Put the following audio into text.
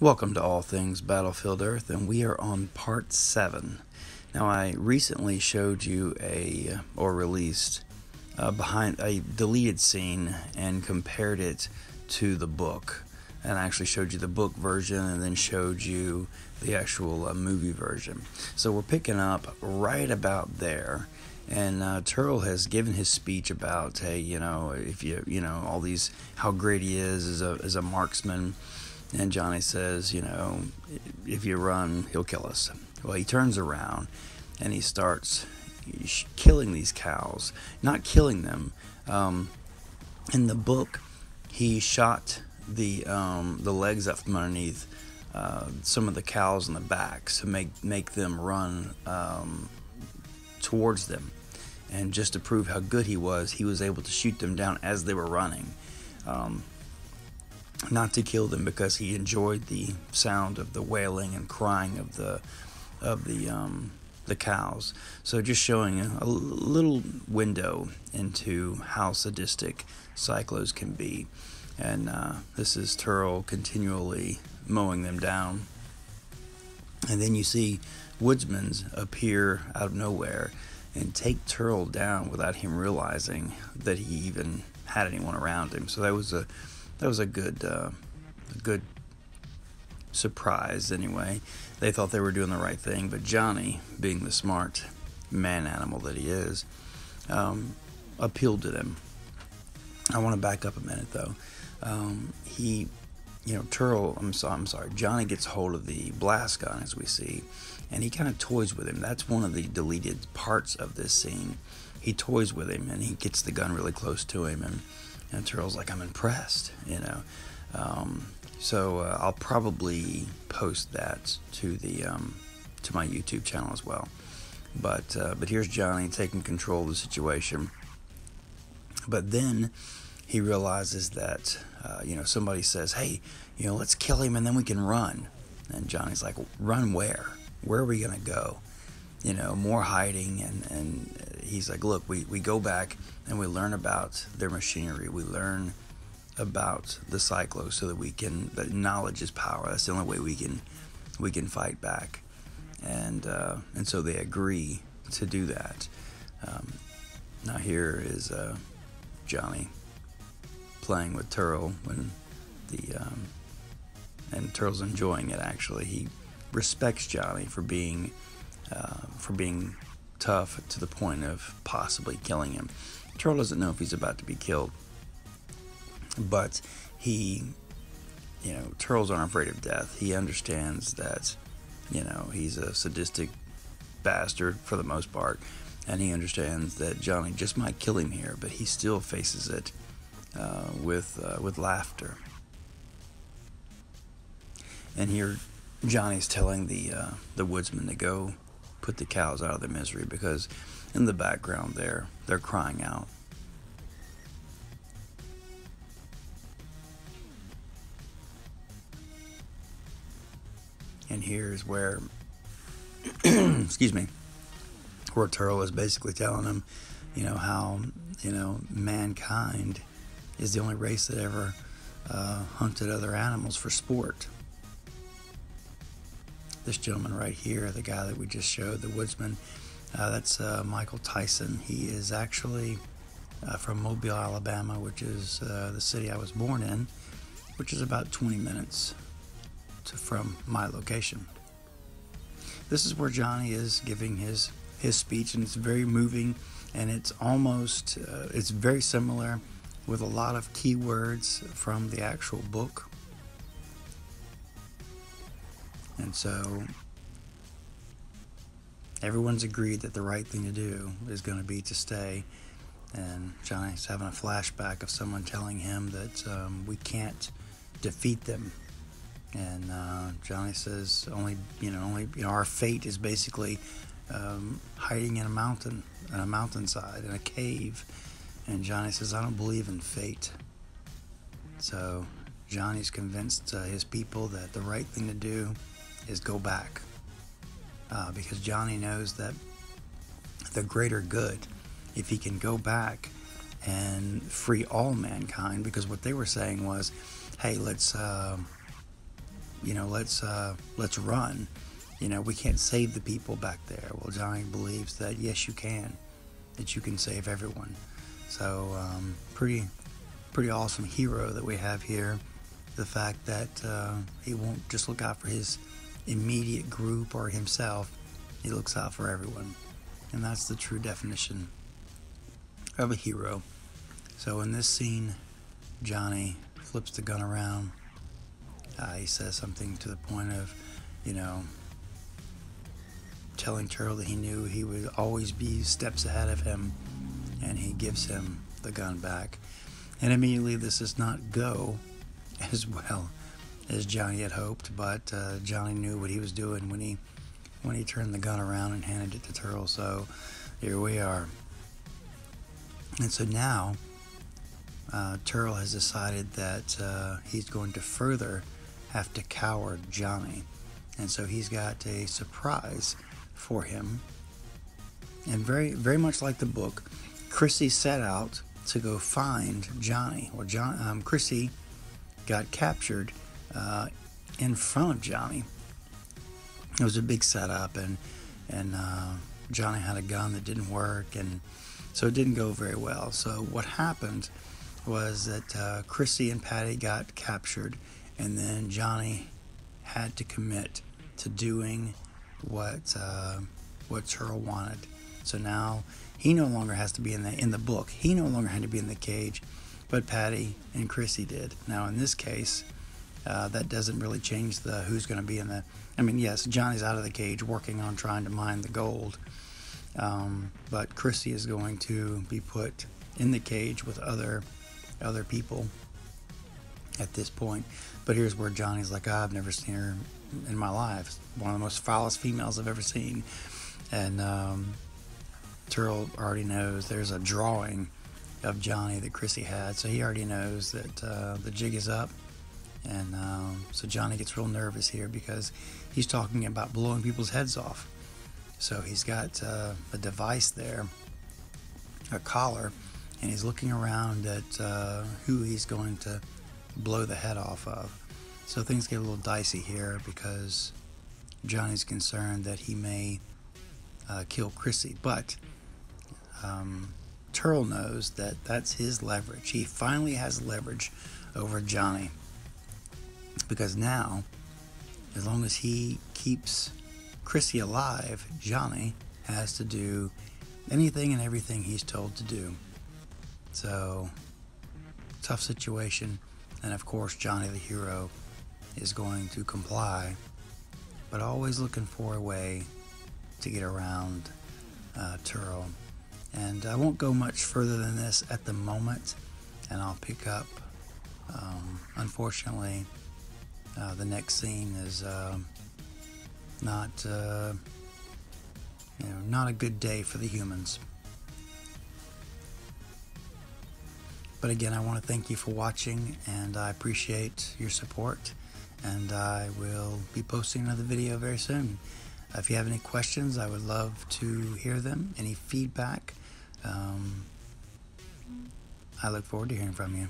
Welcome to All Things Battlefield Earth, and we are on part 7. Now, I recently showed you released behind a deleted scene and compared it to the book. And I actually showed you the book version and then showed you the actual movie version. So we're picking up right about there. And Turl has given his speech about, hey, if all these, how great he is as a marksman. And Johnny says, if you run, he'll kill us. Well, he turns around and he starts killing these cows. Not killing them. In the book, he shot the legs up from underneath some of the cows in the back to make them run towards them. And just to prove how good he was able to shoot them down as they were running. Not to kill them, because he enjoyed the sound of the wailing and crying of the cows. So just showing a little window into how sadistic cyclos can be. And this is Turl continually mowing them down. And then you see woodsmen appear out of nowhere and take Turl down without him realizing that he even had anyone around him. So that was a good surprise anyway. They thought they were doing the right thing, but Johnny, being the smart man animal that he is, appealed to them. I want to back up a minute though. Johnny gets hold of the blast gun, as we see, and he kind of toys with him. That's one of the deleted parts of this scene. He toys with him, and he gets the gun really close to him, and Turl's like, I'm impressed, So I'll probably post that to to my YouTube channel as well. But here's Johnny taking control of the situation. But then he realizes that somebody says, hey, let's kill him and then we can run. And Johnny's like, run where? Where are we gonna go? More hiding, and he's like, look, we go back and we learn about their machinery. We learn about the cyclos so that knowledge is power. That's the only way we can fight back. And so they agree to do that. Now here is Johnny playing with Turl and Turl's enjoying it. Actually, he respects Johnny for being tough to the point of possibly killing him. Turl doesn't know if he's about to be killed, but Turls aren't afraid of death. He understands that, he's a sadistic bastard for the most part, and he understands that Johnny just might kill him here, but he still faces it with laughter. And here, Johnny's telling the woodsman to go put the cows out of their misery, because in the background they're crying out. And here's where, excuse me, where Turl is basically telling him, how, mankind is the only race that ever hunted other animals for sport. This gentleman right here, the guy that we just showed, the woodsman, that's Michael Tyson. He is actually from Mobile, Alabama, which is the city I was born in, which is about 20 minutes from my location. This is where Johnny is giving his speech, and it's very moving, and it's almost, it's very similar with a lot of key words from the actual book. And so everyone's agreed that the right thing to do is going to be to stay. And Johnny's having a flashback of someone telling him that we can't defeat them. And Johnny says, only our fate is basically hiding in a mountainside, in a cave. And Johnny says, I don't believe in fate. So Johnny's convinced his people that the right thing to do is go back, because Johnny knows that the greater good, if he can go back and free all mankind, because what they were saying was, hey, let's let's run. We can't save the people back there. Well, Johnny believes that yes, you can, that you can save everyone. So pretty awesome hero that we have here. The fact that he won't just look out for his immediate group or himself, he looks out for everyone. And that's the true definition of a hero. So in this scene, Johnny flips the gun around. He says something to the point of, telling Turtle that he knew he would always be steps ahead of him, and he gives him the gun back. And immediately this does not go as well as Johnny had hoped, but Johnny knew what he was doing when he turned the gun around and handed it to Turtle. So here we are. And so now Turtle has decided that he's going to further have to coward Johnny. And so he's got a surprise for him. And very, very much like the book, Chrissy set out to go find Johnny. Well, Chrissy got captured in front of Johnny. It was a big setup, and Johnny had a gun that didn't work, and so it didn't go very well. So what happened was that Chrissy and Patty got captured, and then Johnny had to commit to doing what Turtle wanted. So now he no longer has to be in the book. He no longer had to be in the cage, but Patty and Chrissy did. Now in this case, that doesn't really change who's going to be in the. I mean, yes, Johnny's out of the cage working on trying to mine the gold, but Chrissy is going to be put in the cage with other people at this point. But here's where Johnny's like, I've never seen her in my life. One of the most foulest females I've ever seen. And Turtle already knows there's a drawing of Johnny that Chrissy had, so he already knows that the jig is up. And so Johnny gets real nervous here because he's talking about blowing people's heads off. So he's got a device there, a collar, and he's looking around at who he's going to blow the head off of. So things get a little dicey here because Johnny's concerned that he may kill Chrissy. But Turtle knows that that's his leverage. He finally has leverage over Johnny. Because now, as long as he keeps Chrissy alive, Johnny has to do anything and everything he's told to do. So, tough situation. And of course, Johnny the hero is going to comply, but always looking for a way to get around Turtle. And I won't go much further than this at the moment, and I'll pick up. Unfortunately, the next scene is not a good day for the humans. But again, I want to thank you for watching, and I appreciate your support, and I will be posting another video very soon. If you have any questions, I would love to hear them. Any feedback, I look forward to hearing from you.